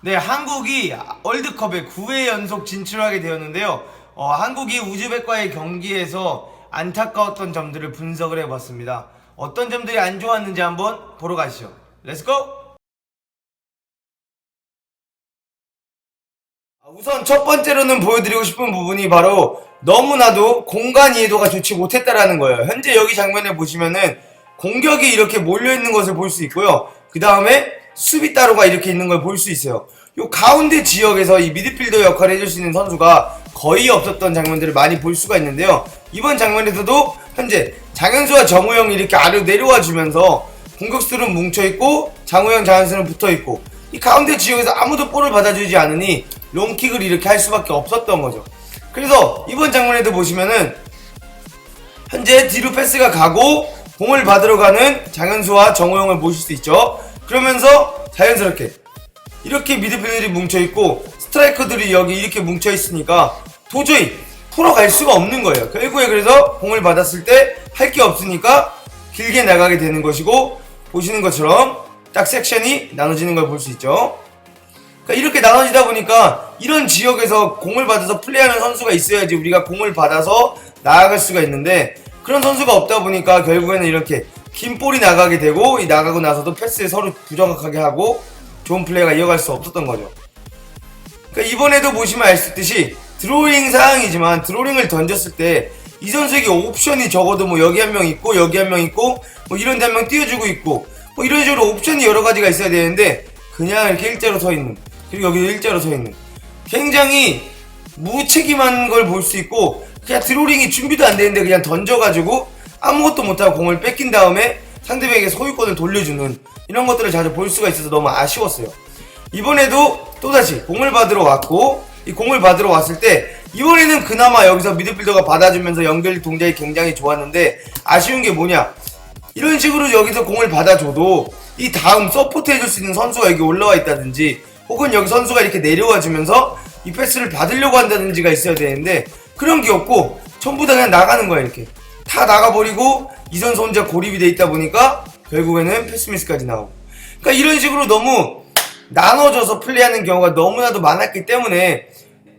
네, 한국이 월드컵에 9회 연속 진출하게 되었는데요. 한국이 우즈벡과의 경기에서 안타까웠던 점들을 분석을 해봤습니다. 어떤 점들이 안 좋았는지 한번 보러 가시죠. 렛츠고! 우선 첫 번째로는 보여드리고 싶은 부분이 바로 너무나도 공간 이해도가 좋지 못했다라는 거예요. 현재 여기 장면에 보시면은 공격이 이렇게 몰려있는 것을 볼 수 있고요. 그 다음에 수비 따로가 이렇게 있는 걸 볼 수 있어요. 요 가운데 지역에서 이 미드필더 역할을 해줄 수 있는 선수가 거의 없었던 장면들을 많이 볼 수가 있는데요. 이번 장면에서도 현재 장현수와 정우영이 이렇게 아래로 내려와 주면서 공격수들은 뭉쳐있고 장우영, 장현수는 붙어있고 이 가운데 지역에서 아무도 볼을 받아주지 않으니 롱킥을 이렇게 할 수밖에 없었던 거죠. 그래서 이번 장면에도 보시면은 현재 뒤로 패스가 가고 공을 받으러 가는 장현수와 정우영을 보실 수 있죠. 그러면서 자연스럽게 이렇게 미드필더들이 뭉쳐있고 스트라이커들이 여기 이렇게 뭉쳐있으니까 도저히 풀어갈 수가 없는 거예요. 결국에 그래서 공을 받았을 때 할 게 없으니까 길게 나가게 되는 것이고, 보시는 것처럼 딱 섹션이 나눠지는 걸 볼 수 있죠. 그러니까 이렇게 나눠지다 보니까 이런 지역에서 공을 받아서 플레이하는 선수가 있어야지 우리가 공을 받아서 나아갈 수가 있는데, 그런 선수가 없다 보니까 결국에는 이렇게 긴 볼이 나가게 되고, 이 나가고 나서도 패스에 서로 부정확하게 하고 좋은 플레이가 이어갈 수 없었던 거죠. 그러니까 이번에도 보시면 알 수 있듯이 드로잉 상황이지만 드로잉을 던졌을 때 이 선수에게 옵션이 적어도 뭐 여기 한 명 있고 여기 한 명 있고 뭐 이런 데 한 명 띄워주고 있고 뭐 이런 식으로 옵션이 여러 가지가 있어야 되는데 그냥 이렇게 일자로 서 있는, 그리고 여기도 일자로 서 있는, 굉장히 무책임한 걸 볼 수 있고, 그냥 드로잉이 준비도 안 되는데 그냥 던져가지고 아무것도 못하고 공을 뺏긴 다음에 상대방에게 소유권을 돌려주는 이런 것들을 자주 볼 수가 있어서 너무 아쉬웠어요. 이번에도 또다시 공을 받으러 왔고, 이 공을 받으러 왔을 때 이번에는 그나마 여기서 미드필더가 받아주면서 연결 동작이 굉장히 좋았는데, 아쉬운 게 뭐냐, 이런 식으로 여기서 공을 받아줘도 이 다음 서포트 해줄 수 있는 선수가 여기 올라와 있다든지, 혹은 여기 선수가 이렇게 내려와 주면서 이 패스를 받으려고 한다든지가 있어야 되는데 그런 게 없고 전부 다 그냥 나가는 거야. 이렇게 다 나가버리고 이 선수 혼자 고립이 돼 있다 보니까 결국에는 패스 미스까지 나오고, 그러니까 이런 식으로 너무 나눠져서 플레이하는 경우가 너무나도 많았기 때문에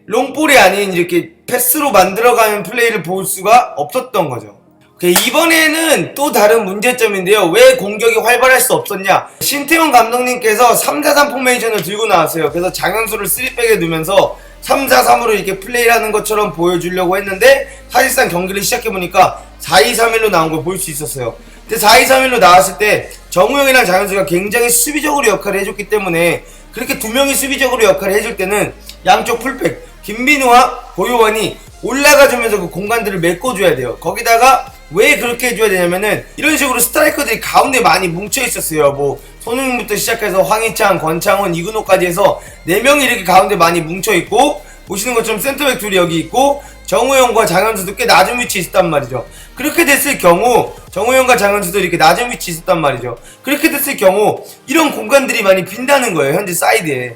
롱볼이 아닌 이렇게 패스로 만들어가는 플레이를 볼 수가 없었던 거죠. 이번에는 또 다른 문제점인데요. 왜 공격이 활발할 수 없었냐? 신태용 감독님께서 3-4-3 포메이션을 들고 나왔어요. 그래서 장현수를 3백에 두면서 3-4-3으로 이렇게 플레이를 하는 것처럼 보여주려고 했는데, 사실상 경기를 시작해보니까 4-2-3-1로 나온 걸 볼 수 있었어요. 근데 4-2-3-1로 나왔을 때 정우영이랑 장현수가 굉장히 수비적으로 역할을 해줬기 때문에, 그렇게 두 명이 수비적으로 역할을 해줄 때는 양쪽 풀백 김민우와 고요원이 올라가주면서 그 공간들을 메꿔줘야 돼요. 거기다가 왜 그렇게 해줘야 되냐면은 이런 식으로 스트라이커들이 가운데 많이 뭉쳐 있었어요. 뭐 손흥민부터 시작해서 황희찬, 권창훈, 이근호까지 해서 4명이 이렇게 가운데 많이 뭉쳐 있고, 보시는 것처럼 센터백 둘이 여기 있고 정우영과 장현수도 꽤 낮은 위치에 있었단 말이죠. 그렇게 됐을 경우 정우영과 장현수도 이렇게 낮은 위치에 있었단 말이죠. 그렇게 됐을 경우 이런 공간들이 많이 빈다는 거예요. 현재 사이드에.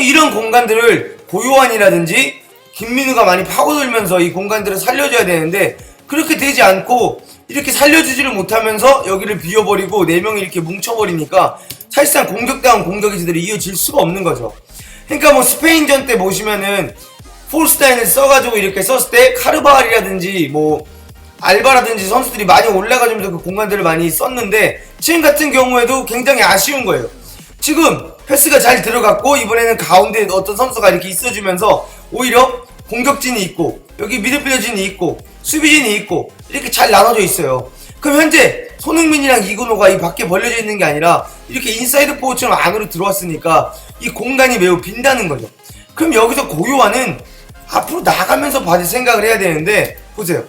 이런 공간들을 고요한이라든지 김민우가 많이 파고들면서 이 공간들을 살려줘야 되는데, 그렇게 되지 않고 이렇게 살려주지를 못하면서 여기를 비워버리고 4명이 이렇게 뭉쳐버리니까 사실상 공격다운 공격이 제대로 이어질 수가 없는 거죠. 그러니까 뭐 스페인전 때 보시면은 폴스타인을 써가지고 이렇게 썼을 때 카르바알이라든지 뭐 알바라든지 선수들이 많이 올라가주면서 그 공간들을 많이 썼는데, 지금 같은 경우에도 굉장히 아쉬운 거예요. 지금 패스가 잘 들어갔고 이번에는 가운데 어떤 선수가 이렇게 있어주면서 오히려 공격진이 있고 여기 미드필더진이 있고 수비진이 있고 이렇게 잘 나눠져 있어요. 그럼 현재 손흥민이랑 이근호가 이 밖에 벌려져 있는 게 아니라 이렇게 인사이드 포워처럼 안으로 들어왔으니까 이 공간이 매우 빈다는 거죠. 그럼 여기서 고요한은 앞으로 나가면서 받을 생각을 해야 되는데, 보세요,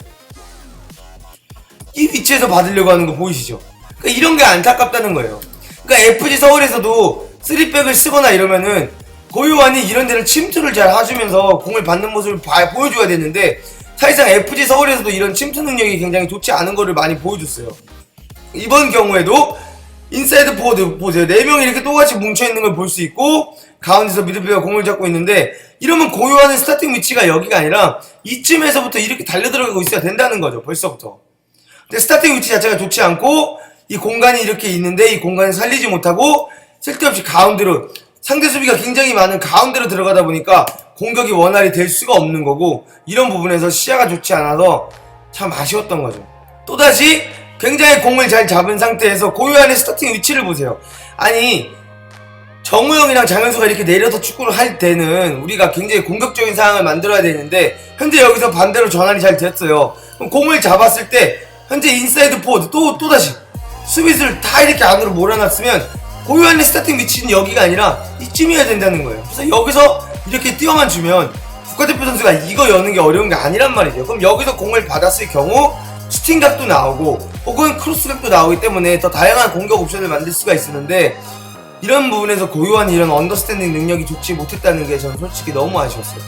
이 위치에서 받으려고 하는 거 보이시죠? 그러니까 이런 게 안타깝다는 거예요. 그러니까 FG 서울에서도 3백을 쓰거나 이러면은 고요한이 이런 데를 침투를 잘 해주면서 공을 받는 모습을 보여줘야 되는데, 사실상 FG 서울에서도 이런 침투 능력이 굉장히 좋지 않은 거를 많이 보여줬어요. 이번 경우에도 인사이드 포워드 보세요. 4명이 이렇게 똑같이 뭉쳐있는 걸 볼 수 있고 가운데서 미드필더가 공을 잡고 있는데, 이러면 고요한의 스타팅 위치가 여기가 아니라 이쯤에서부터 이렇게 달려들어가고 있어야 된다는 거죠. 벌써부터. 근데 스타팅 위치 자체가 좋지 않고 이 공간이 이렇게 있는데 이 공간을 살리지 못하고 쓸데없이 가운데로 상대 수비가 굉장히 많은 가운데로 들어가다 보니까 공격이 원활히 될 수가 없는 거고, 이런 부분에서 시야가 좋지 않아서 참 아쉬웠던 거죠. 또다시 굉장히 공을 잘 잡은 상태에서 고유한의 스타팅 위치를 보세요. 아니, 정우영이랑 장현수가 이렇게 내려서 축구를 할 때는 우리가 굉장히 공격적인 상황을 만들어야 되는데, 현재 여기서 반대로 전환이 잘 됐어요. 그럼 공을 잡았을 때 현재 인사이드 포워드 또다시 수비수를 다 이렇게 안으로 몰아놨으면 고유한의 스타팅 위치는 여기가 아니라 이쯤이어야 된다는 거예요. 그래서 여기서 이렇게 띄어만 주면 국가대표 선수가 이거 여는 게 어려운 게 아니란 말이죠. 그럼 여기서 공을 받았을 경우 슈팅 각도 나오고 혹은 크로스 각도 나오기 때문에 더 다양한 공격 옵션을 만들 수가 있었는데, 이런 부분에서 고유한이 이런 언더스탠딩 능력이 좋지 못했다는 게 저는 솔직히 너무 아쉬웠어요.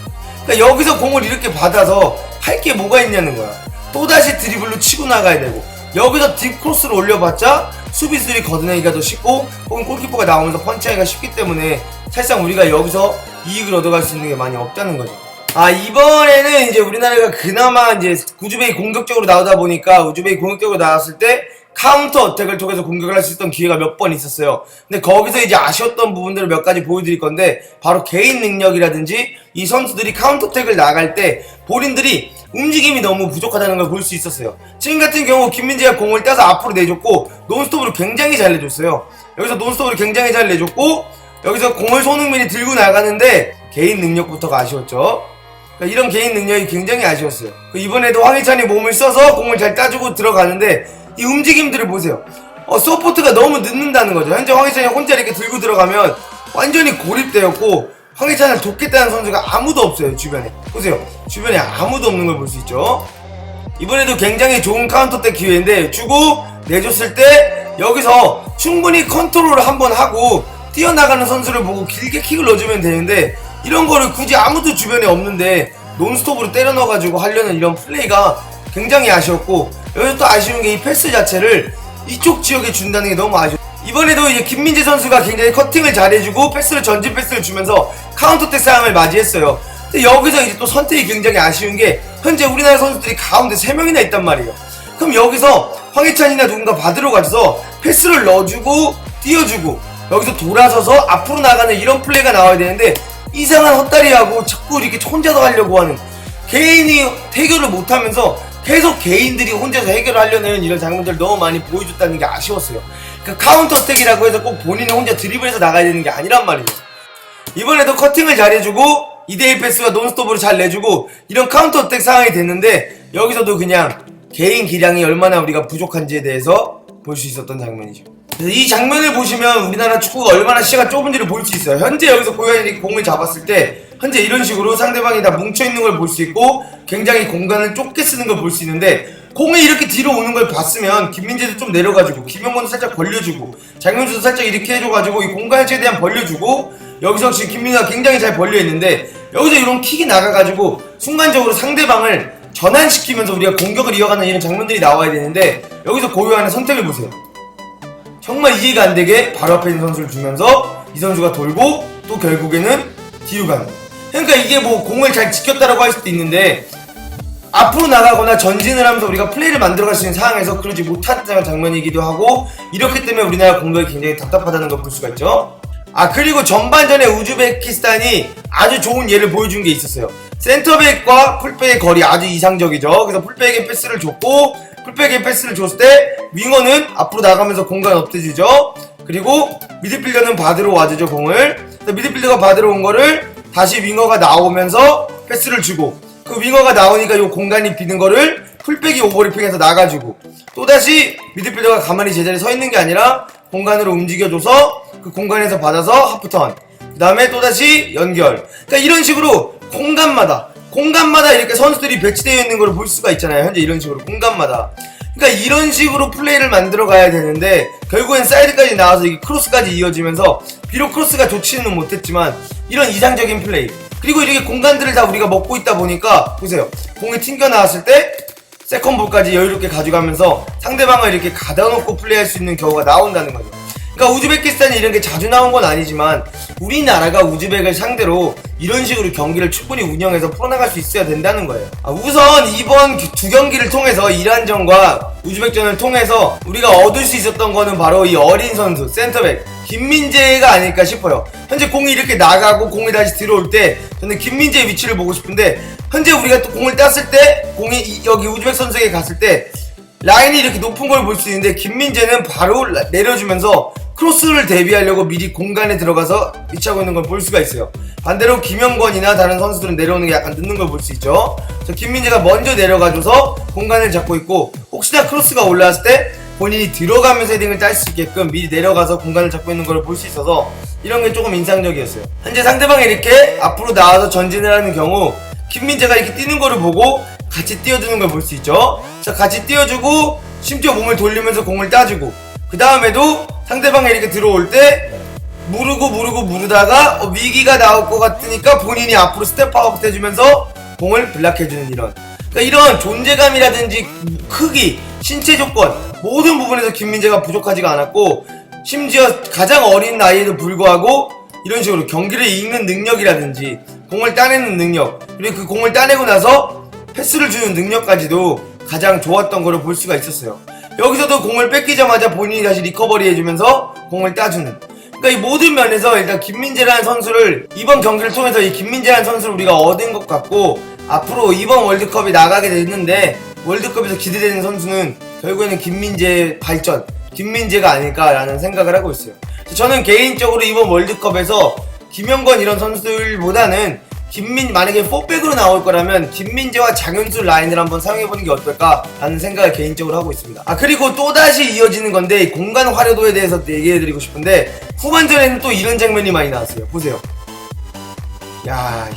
그러니까 여기서 공을 이렇게 받아서 할 게 뭐가 있냐는 거야. 또다시 드리블로 치고 나가야 되고, 여기서 딥 크로스를 올려봤자 수비수들이 걷어내기가 더 쉽고 혹은 골키퍼가 나오면서 펀치하기가 쉽기 때문에 사실상 우리가 여기서 이익을 얻어갈 수 있는 게 많이 없다는 거죠. 이번에는 이제 우리나라가 그나마 이제 우즈베이 공격적으로 나오다 보니까, 우즈베이 공격적으로 나왔을 때 카운터 어택을 통해서 공격을 할 수 있었던 기회가 몇 번 있었어요. 근데 거기서 이제 아쉬웠던 부분들을 몇 가지 보여드릴 건데, 바로 개인 능력이라든지 이 선수들이 카운터 어택을 나갈 때 본인들이 움직임이 너무 부족하다는 걸 볼 수 있었어요. 지금 같은 경우 김민재가 공을 따서 앞으로 내줬고 논스톱으로 굉장히 잘 내줬어요. 여기서 논스톱으로 굉장히 잘 내줬고, 여기서 공을 손흥민이 들고 나가는데 개인 능력부터가 아쉬웠죠. 그러니까 이런 개인 능력이 굉장히 아쉬웠어요. 이번에도 황희찬이 몸을 써서 공을 잘 따주고 들어가는데, 이 움직임들을 보세요. 서포트가 너무 늦는다는 거죠. 현재 황희찬이 혼자 이렇게 들고 들어가면 완전히 고립되었고, 황희찬을 돕겠다는 선수가 아무도 없어요. 주변에 보세요. 주변에 아무도 없는 걸 볼 수 있죠. 이번에도 굉장히 좋은 카운터 때 기회인데, 주고 내줬을 때 여기서 충분히 컨트롤을 한번 하고 뛰어나가는 선수를 보고 길게 킥을 넣어주면 되는데, 이런 거를 굳이 아무도 주변에 없는데 논스톱으로 때려 넣어가지고 하려는 이런 플레이가 굉장히 아쉬웠고, 여기서 또 아쉬운 게 이 패스 자체를 이쪽 지역에 준다는 게 너무 아쉬워. 이번에도 이제 김민재 선수가 굉장히 커팅을 잘해주고 패스를 전진 패스를 주면서 카운터택 상황을 맞이했어요. 근데 여기서 이제 또 선택이 굉장히 아쉬운 게, 현재 우리나라 선수들이 가운데 3명이나 있단 말이에요. 그럼 여기서 황희찬이나 누군가 받으러 가서 패스를 넣어주고 띄워주고 여기서 돌아서서 앞으로 나가는 이런 플레이가 나와야 되는데, 이상한 헛다리하고 자꾸 이렇게 혼자서 하려고 하는, 개인이 해결을 못하면서 계속 개인들이 혼자서 해결을 하려는 이런 장면들을 너무 많이 보여줬다는 게 아쉬웠어요. 그러니까 카운터 어택이라고 해서 꼭 본인이 혼자 드리블해서 나가야 되는 게 아니란 말이에요. 이번에도 커팅을 잘해주고 2대1 패스가 논스톱으로 잘 내주고 이런 카운터 어택 상황이 됐는데, 여기서도 그냥 개인 기량이 얼마나 우리가 부족한지에 대해서 볼 수 있었던 장면이죠. 그래서 이 장면을 보시면 우리나라 축구가 얼마나 시야가 좁은지를 볼 수 있어요. 현재 여기서 고현이 공을 잡았을 때 현재 이런 식으로 상대방이 다 뭉쳐있는 걸 볼 수 있고 굉장히 공간을 좁게 쓰는 걸 볼 수 있는데, 공이 이렇게 뒤로 오는 걸 봤으면 김민재도 좀 내려가지고 김영건도 살짝 벌려주고 장현수도 살짝 이렇게 해줘가지고 이 공간을 최대한 벌려주고, 여기서 지금 김민재가 굉장히 잘 벌려있는데 여기서 이런 킥이 나가가지고 순간적으로 상대방을 전환시키면서 우리가 공격을 이어가는 이런 장면들이 나와야 되는데, 여기서 고유한의 선택을 보세요. 정말 이해가 안 되게 바로 앞에 있는 선수를 주면서 이 선수가 돌고 또 결국에는 뒤로 가는. 그러니까 이게 뭐 공을 잘 지켰다라고 할 수도 있는데, 앞으로 나가거나 전진을 하면서 우리가 플레이를 만들어갈 수 있는 상황에서 그러지 못한 장면이기도 하고, 이렇기 때문에 우리나라 공격이 굉장히 답답하다는 걸 볼 수가 있죠. 그리고 전반전에 우즈베키스탄이 아주 좋은 예를 보여준 게 있었어요. 센터백과 풀백의 거리 아주 이상적이죠. 그래서 풀백에 패스를 줬고, 풀백에 패스를 줬을 때 윙어는 앞으로 나가면서 공간 없애주죠. 그리고 미드필더는 받으러 와주죠, 공을. 미드필더가 받으러 온 거를 다시 윙어가 나오면서 패스를 주고, 그 윙어가 나오니까 요 공간이 비는 거를 풀백이 오버래핑해서 나가주고, 또다시 미드필더가 가만히 제자리에 서 있는 게 아니라 공간으로 움직여줘서 그 공간에서 받아서 하프턴, 그 다음에 또다시 연결. 그러니까 이런 식으로 공간마다 이렇게 선수들이 배치되어 있는 걸 볼 수가 있잖아요. 현재 이런 식으로 공간마다. 그러니까 이런 식으로 플레이를 만들어 가야 되는데, 결국엔 사이드까지 나와서 이게 크로스까지 이어지면서, 비록 크로스가 좋지는 못했지만 이런 이상적인 플레이, 그리고 이렇게 공간들을 다 우리가 먹고 있다 보니까 보세요. 공이 튕겨 나왔을 때 세컨볼까지 여유롭게 가져가면서 상대방을 이렇게 가다놓고 플레이할 수 있는 경우가 나온다는 거죠. 그러니까 우즈베키스탄이 이런 게 자주 나온 건 아니지만 우리나라가 우즈벡을 상대로 이런 식으로 경기를 충분히 운영해서 풀어나갈 수 있어야 된다는 거예요. 우선 이번 두 경기를 통해서 이란전과 우즈벡전을 통해서 우리가 얻을 수 있었던 거는 바로 이 어린 선수 센터백 김민재가 아닐까 싶어요. 현재 공이 이렇게 나가고 공이 다시 들어올 때 저는 김민재의 위치를 보고 싶은데, 현재 우리가 또 공을 땄을 때 공이 여기 우즈벡 선수에게 갔을 때 라인이 이렇게 높은 걸 볼 수 있는데, 김민재는 바로 내려주면서 크로스를 대비하려고 미리 공간에 들어가서 위치하고 있는 걸 볼 수가 있어요. 반대로 김영권이나 다른 선수들은 내려오는 게 약간 늦는 걸 볼 수 있죠. 그래서 김민재가 먼저 내려가줘서 공간을 잡고 있고, 혹시나 크로스가 올라왔을 때 본인이 들어가면서 헤딩을 딸 수 있게끔 미리 내려가서 공간을 잡고 있는 걸 볼 수 있어서 이런 게 조금 인상적이었어요. 현재 상대방이 이렇게 앞으로 나와서 전진을 하는 경우 김민재가 이렇게 뛰는 거를 보고 같이 띄워주는 걸 볼 수 있죠. 자, 같이 띄워주고 심지어 몸을 돌리면서 공을 따주고, 그 다음에도 상대방이 이렇게 들어올 때 무르다가 위기가 나올 것 같으니까 본인이 앞으로 스텝아웃 해주면서 공을 블락해주는 그러니까 이런 존재감이라든지 크기, 신체 조건 모든 부분에서 김민재가 부족하지가 않았고, 심지어 가장 어린 나이에도 불구하고 이런 식으로 경기를 읽는 능력이라든지 공을 따내는 능력, 그리고 그 공을 따내고 나서 패스를 주는 능력까지도 가장 좋았던 거를 볼 수가 있었어요. 여기서도 공을 뺏기자마자 본인이 다시 리커버리 해주면서 공을 따주는, 그러니까 이 모든 면에서 일단 김민재라는 선수를 이번 경기를 통해서 이 김민재라는 선수를 우리가 얻은 것 같고, 앞으로 이번 월드컵이 나가게 됐는데 월드컵에서 기대되는 선수는 결국에는 김민재의 발전, 김민재가 아닐까라는 생각을 하고 있어요. 저는 개인적으로 이번 월드컵에서 김영권 이런 선수들보다는 만약에 4백으로 나올 거라면 김민재와 장현수 라인을 한번 사용해보는 게 어떨까라는 생각을 개인적으로 하고 있습니다. 그리고 또다시 이어지는 건데, 공간 활용도에 대해서 얘기해드리고 싶은데, 후반전에는 또 이런 장면이 많이 나왔어요. 보세요. 야,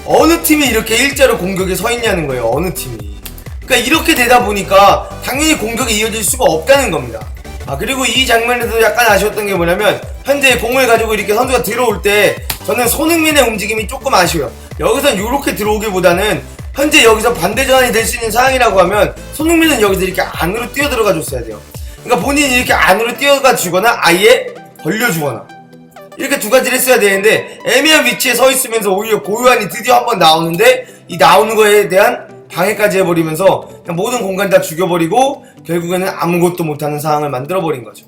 어느 팀이 이렇게 일자로 공격에 서 있냐는 거예요. 어느 팀이. 그러니까 이렇게 되다 보니까 당연히 공격이 이어질 수가 없다는 겁니다. 그리고 이 장면에서 약간 아쉬웠던 게 뭐냐면, 현재 공을 가지고 이렇게 선수가 들어올 때 저는 손흥민의 움직임이 조금 아쉬워요. 여기선 이렇게 들어오기보다는 현재 여기서 반대 전환이 될 수 있는 상황이라고 하면 손흥민은 여기서 이렇게 안으로 뛰어들어가 줬어야 돼요. 그러니까 본인이 이렇게 안으로 뛰어가 주거나 아예 벌려주거나 이렇게 두 가지를 했어야 되는데, 애매한 위치에 서 있으면서 오히려 고요한이 드디어 한번 나오는데 이 나오는 거에 대한 방해까지 해버리면서 그냥 모든 공간 다 죽여버리고 결국에는 아무것도 못하는 상황을 만들어버린 거죠.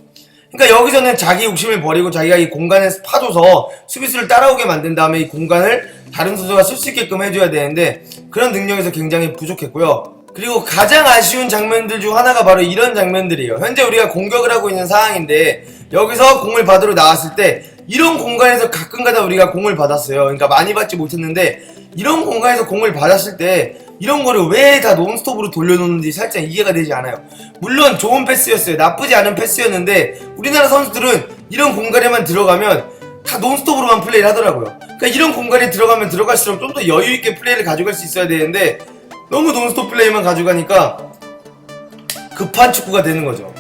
그러니까 여기서는 자기 욕심을 버리고 자기가 이 공간에 파줘서 수비수를 따라오게 만든 다음에 이 공간을 다른 선수가 쓸 수 있게끔 해줘야 되는데, 그런 능력에서 굉장히 부족했고요. 그리고 가장 아쉬운 장면들 중 하나가 바로 이런 장면들이에요. 현재 우리가 공격을 하고 있는 상황인데 여기서 공을 받으러 나왔을 때 이런 공간에서 가끔가다 우리가 공을 받았어요. 그러니까 많이 받지 못했는데, 이런 공간에서 공을 받았을 때 이런 거를 왜 다 논스톱으로 돌려놓는지 살짝 이해가 되지 않아요. 물론 좋은 패스였어요. 나쁘지 않은 패스였는데 우리나라 선수들은 이런 공간에만 들어가면 다 논스톱으로만 플레이를 하더라고요. 그러니까 이런 공간에 들어가면 들어갈수록 좀 더 여유있게 플레이를 가져갈 수 있어야 되는데 너무 논스톱 플레이만 가져가니까 급한 축구가 되는 거죠.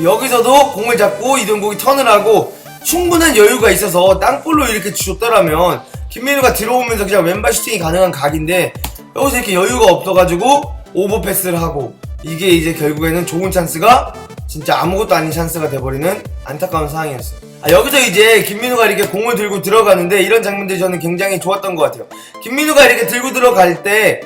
여기서도 공을 잡고 이동국이 턴을 하고 충분한 여유가 있어서 땅볼로 이렇게 줬더라면 김민우가 들어오면서 그냥 왼발 슈팅이 가능한 각인데, 여기서 이렇게 여유가 없어가지고 오버패스를 하고, 이게 이제 결국에는 좋은 찬스가 진짜 아무것도 아닌 찬스가 돼버리는 안타까운 상황이었어요. 여기서 이제 김민우가 이렇게 공을 들고 들어가는데 이런 장면들이 저는 굉장히 좋았던 것 같아요. 김민우가 이렇게 들고 들어갈 때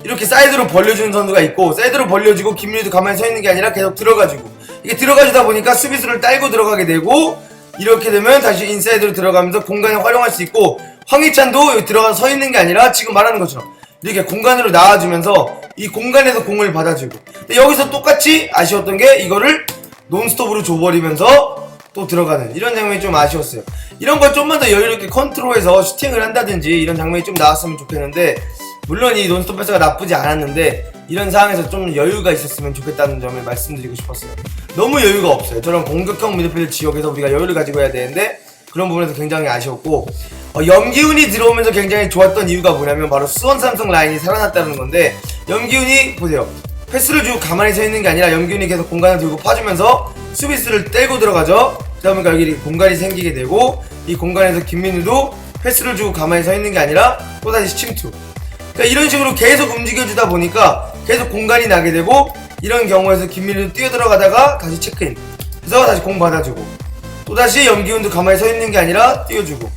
이렇게 사이드로 벌려주는 선수가 있고, 사이드로 벌려주고 김민우도 가만히 서 있는 게 아니라 계속 들어가주고, 이게 들어가주다 보니까 수비수를 딸고 들어가게 되고, 이렇게 되면 다시 인사이드로 들어가면서 공간을 활용할 수 있고, 황희찬도 여기 들어가서 서 있는 게 아니라 지금 말하는 것처럼 이렇게 공간으로 나와주면서 이 공간에서 공을 받아주고, 근데 여기서 똑같이 아쉬웠던 게 이거를 논스톱으로 줘버리면서 또 들어가는 이런 장면이 좀 아쉬웠어요. 이런 걸 좀만 더 여유롭게 컨트롤해서 슈팅을 한다든지 이런 장면이 좀 나왔으면 좋겠는데, 물론 이 논스톱 패스가 나쁘지 않았는데 이런 상황에서 좀 여유가 있었으면 좋겠다는 점을 말씀드리고 싶었어요. 너무 여유가 없어요. 저런 공격형 미드필드 지역에서 우리가 여유를 가지고 해야 되는데 그런 부분에서 굉장히 아쉬웠고, 염기훈이 들어오면서 굉장히 좋았던 이유가 뭐냐면 바로 수원 삼성 라인이 살아났다는 건데, 염기훈이 보세요. 패스를 주고 가만히 서 있는 게 아니라 염기훈이 계속 공간을 들고 파주면서 수비수를 떼고 들어가죠. 그러다 보니까 여기 공간이 생기게 되고, 이 공간에서 김민우도 패스를 주고 가만히 서 있는 게 아니라 또다시 침투. 그러니까 이런 식으로 계속 움직여주다 보니까 계속 공간이 나게 되고, 이런 경우에서 김민우도 뛰어들어가다가 다시 체크인, 그래서 다시 공 받아주고, 또다시 염기훈도 가만히 서 있는 게 아니라 뛰어주고,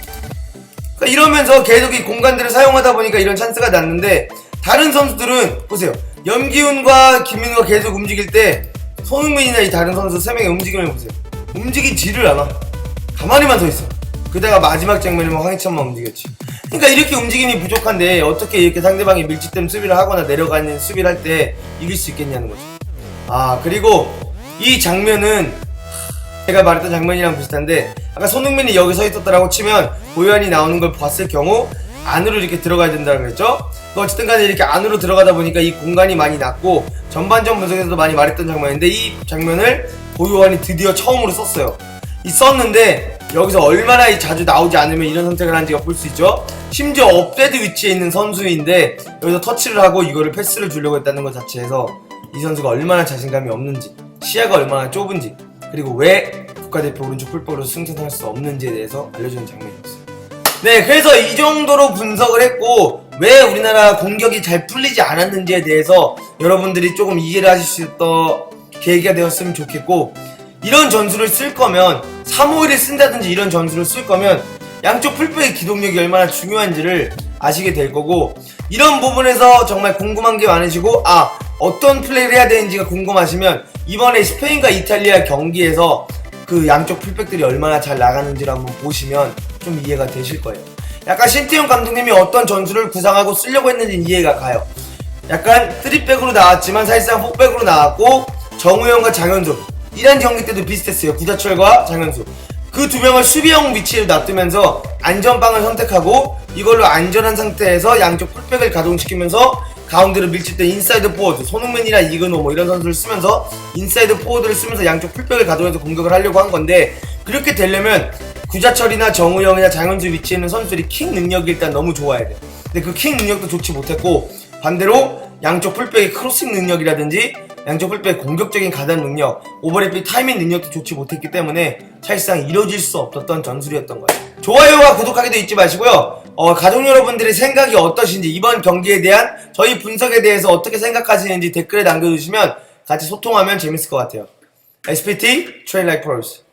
그러니까 이러면서 계속 이 공간들을 사용하다 보니까 이런 찬스가 났는데, 다른 선수들은 보세요, 염기훈과 김민우가 계속 움직일 때 손흥민이나 이 다른 선수 3명의 움직임을 보세요. 움직이지를 않아. 가만히만 서 있어. 그다가 마지막 장면이면 황희찬만 움직였지. 그러니까 이렇게 움직임이 부족한데 어떻게 이렇게 상대방이 밀집된 수비를 하거나 내려가는 수비를 할 때 이길 수 있겠냐는 거죠. 아, 그리고 이 장면은 제가 말했던 장면이랑 비슷한데, 아까 손흥민이 여기 서 있었다라고 치면 고요한이 나오는 걸 봤을 경우 안으로 이렇게 들어가야 된다고 그랬죠? 어쨌든 간에 이렇게 안으로 들어가다 보니까 이 공간이 많이 났고, 전반전 분석에서도 많이 말했던 장면인데, 이 장면을 고요한이 드디어 처음으로 썼어요. 썼는데 여기서 얼마나 자주 나오지 않으면 이런 선택을 하는지가 볼 수 있죠. 심지어 업데드 위치에 있는 선수인데 여기서 터치를 하고 이거를 패스를 주려고 했다는 것 자체에서 이 선수가 얼마나 자신감이 없는지, 시야가 얼마나 좁은지, 그리고 왜 국가대표 오른쪽 풀백으로 승선할 수 없는지에 대해서 알려주는 장면이었어요. 네, 그래서 이 정도로 분석을 했고, 왜 우리나라 공격이 잘 풀리지 않았는지에 대해서 여러분들이 조금 이해를 하실 수 있던 계기가 되었으면 좋겠고, 이런 전술을 쓸 거면 3-5-1을 쓴다든지 이런 전술을 쓸 거면 양쪽 풀백의 기동력이 얼마나 중요한지를 아시게 될 거고, 이런 부분에서 정말 궁금한 게 많으시고, 어떤 플레이를 해야 되는지가 궁금하시면 이번에 스페인과 이탈리아 경기에서 그 양쪽 풀백들이 얼마나 잘 나가는지를 한번 보시면 좀 이해가 되실 거예요. 약간 신태용 감독님이 어떤 전술을 구상하고 쓰려고 했는지 이해가 가요. 약간 3백으로 나왔지만 사실상 4백으로 나왔고, 정우영과 장현수, 이란 경기 때도 비슷했어요. 구자철과 장현수, 그 두 명을 수비형 위치에 놔두면서 안전방을 선택하고, 이걸로 안전한 상태에서 양쪽 풀백을 가동시키면서 가운데로 밀집된 인사이드 포워드, 손흥민이나 이근호 뭐 이런 선수를 쓰면서 인사이드 포워드를 쓰면서 양쪽 풀백을 가동해서 공격을 하려고 한 건데, 그렇게 되려면 구자철이나 정우영이나 장현수 위치에 있는 선수들이 킥 능력이 일단 너무 좋아야 돼. 근데 그 킥 능력도 좋지 못했고, 반대로 양쪽 풀백의 크로싱 능력이라든지 양쪽 풀백의 공격적인 가담 능력, 오버래핑 타이밍 능력도 좋지 못했기 때문에 사실상 이뤄질 수 없었던 전술이었던 거예요. 좋아요와 구독하기도 잊지 마시고요. 가족 여러분들의 생각이 어떠신지, 이번 경기에 대한 저희 분석에 대해서 어떻게 생각하시는지 댓글에 남겨주시면 같이 소통하면 재밌을 것 같아요. SPT Train Like Pros.